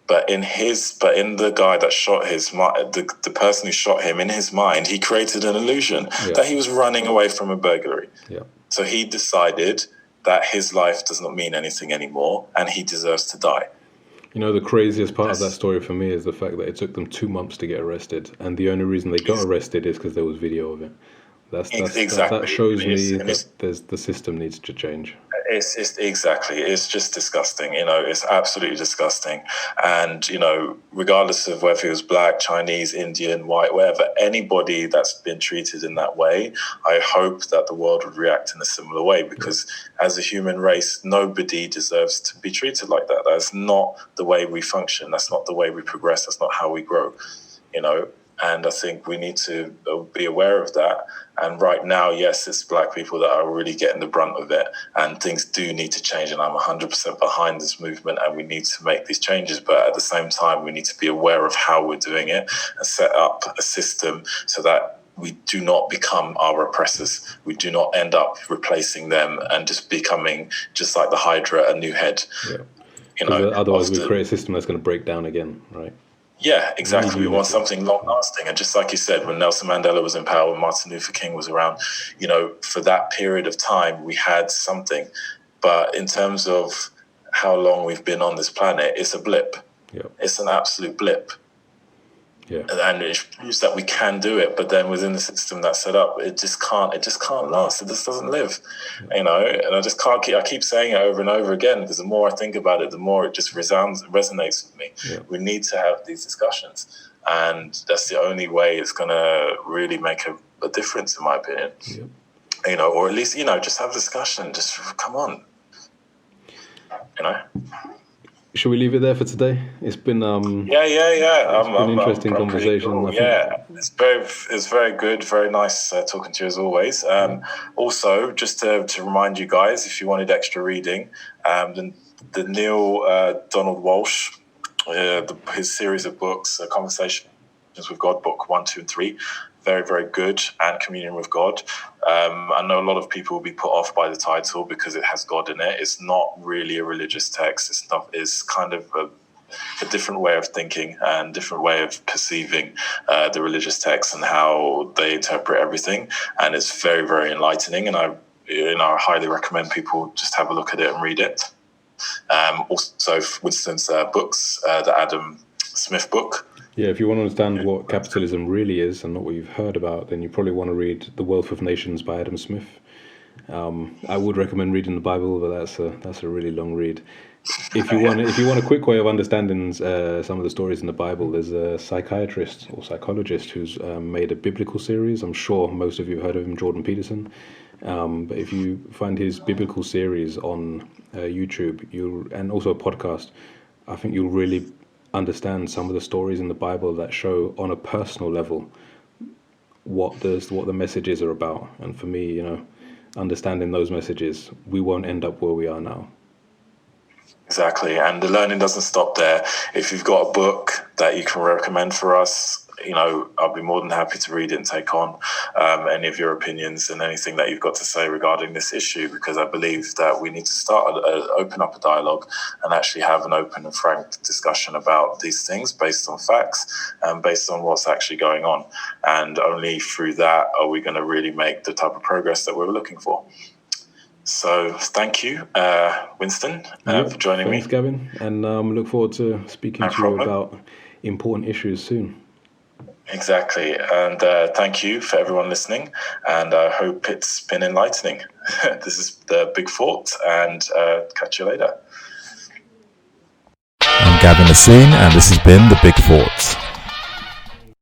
But in the guy that shot the person who shot him, in his mind, he created an illusion that he was running away from a burglary. Yeah. So he decided that his life does not mean anything anymore, and he deserves to die. You know, the craziest part of that story for me is the fact that it took them 2 months to get arrested, and the only reason they got arrested is because there was video of it. Exactly. That shows me that the system needs to change. It's just disgusting. It's absolutely disgusting. And, regardless of whether he was black, Chinese, Indian, white, whatever, anybody that's been treated in that way, I hope that the world would react in a similar way, because as a human race, nobody deserves to be treated like that. That's not the way we function. That's not the way we progress. That's not how we grow, And I think we need to be aware of that. And right now, yes, it's black people that are really getting the brunt of it. And things do need to change. And I'm 100% behind this movement. And we need to make these changes. But at the same time, we need to be aware of how we're doing it and set up a system so that we do not become our oppressors. We do not end up replacing them and just becoming, just like the Hydra, a new head. Yeah. Otherwise, we create a system that's going to break down again, right? Yeah, exactly. We want something long-lasting. And just like you said, when Nelson Mandela was in power, when Martin Luther King was around, for that period of time, we had something. But in terms of how long we've been on this planet, it's a blip. Yeah. It's an absolute blip. Yeah. And it proves that we can do it, but then within the system that's set up, it just can't last. It just doesn't live, And I keep saying it over and over again, because the more I think about it, the more it just resonates with me. Yeah. We need to have these discussions, and that's the only way it's going to really make a difference, in my opinion. Yeah. Or at least, just have a discussion. Just come on, Should we leave it there for today? It's been an interesting conversation. Cool. It's very good, very nice talking to you as always. Also, just to remind you guys, if you wanted extra reading, the Neil Donald Walsh, his series of books, Conversations with God, book 1, 2, and 3. Very, very good, and Communion with God. I know a lot of people will be put off by the title because it has God in it. It's not really a religious text. It's kind of a different way of thinking and different way of perceiving the religious text and how they interpret everything. And it's very, very enlightening. And I highly recommend people just have a look at it and read it. Also, Winston's books, the Adam Smith book. Yeah, if you want to understand what capitalism really is and not what you've heard about, then you probably want to read The Wealth of Nations by Adam Smith. I would recommend reading the Bible, but that's a really long read. If you want a quick way of understanding some of the stories in the Bible, there's a psychiatrist or psychologist who's made a biblical series. I'm sure most of you have heard of him, Jordan Peterson. But if you find his biblical series on YouTube, and also a podcast, I think you'll really understand some of the stories in the Bible that show on a personal level what the messages are about. And for me, understanding those messages, we won't end up where we are now. Exactly. And the learning doesn't stop there. If you've got a book that you can recommend for us, I'll be more than happy to read it and take on any of your opinions and anything that you've got to say regarding this issue, because I believe that we need to open up a dialogue and actually have an open and frank discussion about these things based on facts and based on what's actually going on. And only through that are we going to really make the type of progress that we're looking for. So thank you, Winston, for joining me. Thanks, Gavin. And look forward to speaking to you about important issues soon. Exactly. And thank you for everyone listening. And I hope it's been enlightening. This is the Big Thought, and catch you later. I'm Gavin, and this has been the Big Thoughts.